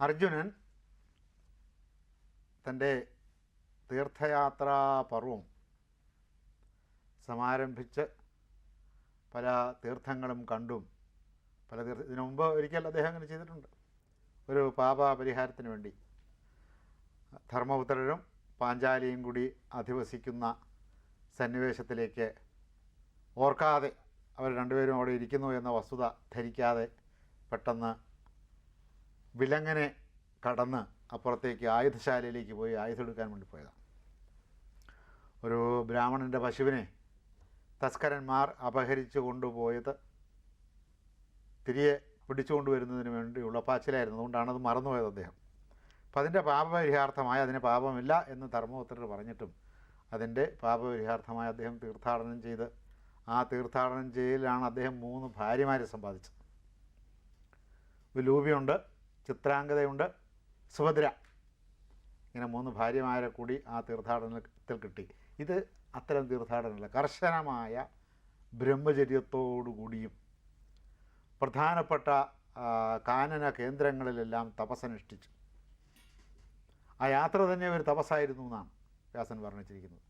അർജുനൻ തൻ്റെ തീർത്ഥയാത്രാ പർവം സമാരംഭിച്ച് പല തീർത്ഥങ്ങളും കണ്ടും ഇതിനു മുമ്പ് ഒരിക്കൽ അദ്ദേഹം അങ്ങനെ ചെയ്തിട്ടുണ്ട്. ഒരു പാപപരിഹാരത്തിന് വേണ്ടി ധർമ്മപുത്രരും പാഞ്ചാലിയും കൂടി അധിവസിക്കുന്ന സന്നിവേശത്തിലേക്ക് ഓർക്കാതെ അവർ രണ്ടുപേരും അവിടെ ഇരിക്കുന്നു എന്ന വസ്തുത ധരിക്കാതെ പെട്ടെന്ന് വിലങ്ങനെ കടന്ന് അപ്പുറത്തേക്ക് ആയുധശാലയിലേക്ക് പോയി ആയുധം എടുക്കാൻ വേണ്ടി പോയതാണ്. ഒരു ബ്രാഹ്മണൻ്റെ പശുവിനെ തസ്കരന്മാർ അപഹരിച്ചു കൊണ്ടുപോയത് തിരികെ പിടിച്ചുകൊണ്ടുവരുന്നതിന് വേണ്ടിയുള്ള പാച്ചിലായിരുന്നു. അതുകൊണ്ടാണത് മറന്നുപോയത് അദ്ദേഹം. അപ്പം അതിൻ്റെ പാപപരിഹാർത്ഥമായി അതിന് പാപമില്ല എന്ന് ധർമ്മപുത്രർ പറഞ്ഞിട്ടും അതിൻ്റെ പാപപരിഹാർത്ഥമായി അദ്ദേഹം തീർത്ഥാടനം ചെയ്ത് ആ തീർത്ഥാടനം ചെയ്യലാണ് അദ്ദേഹം 3 ഭാര്യമാരെ സമ്പാദിച്ചത്. വിലൂപിയുണ്ട്, ചിത്രാംഗതയുണ്ട്, സുഭദ്ര, ഇങ്ങനെ 3 ഭാര്യമാരെ കൂടി ആ തീർത്ഥാടനത്തിൽ കിട്ടി. ഇത് അത്തരം തീർത്ഥാടനമല്ല, കർശനമായ ബ്രഹ്മചര്യത്തോടുകൂടിയും പ്രധാനപ്പെട്ട കാനന കേന്ദ്രങ്ങളിലെല്ലാം തപസ്സനുഷ്ഠിച്ചു. ആ യാത്ര തന്നെ ഒരു തപസ്സായിരുന്നു എന്നാണ് വ്യാസൻ വർണ്ണിച്ചിരിക്കുന്നത്.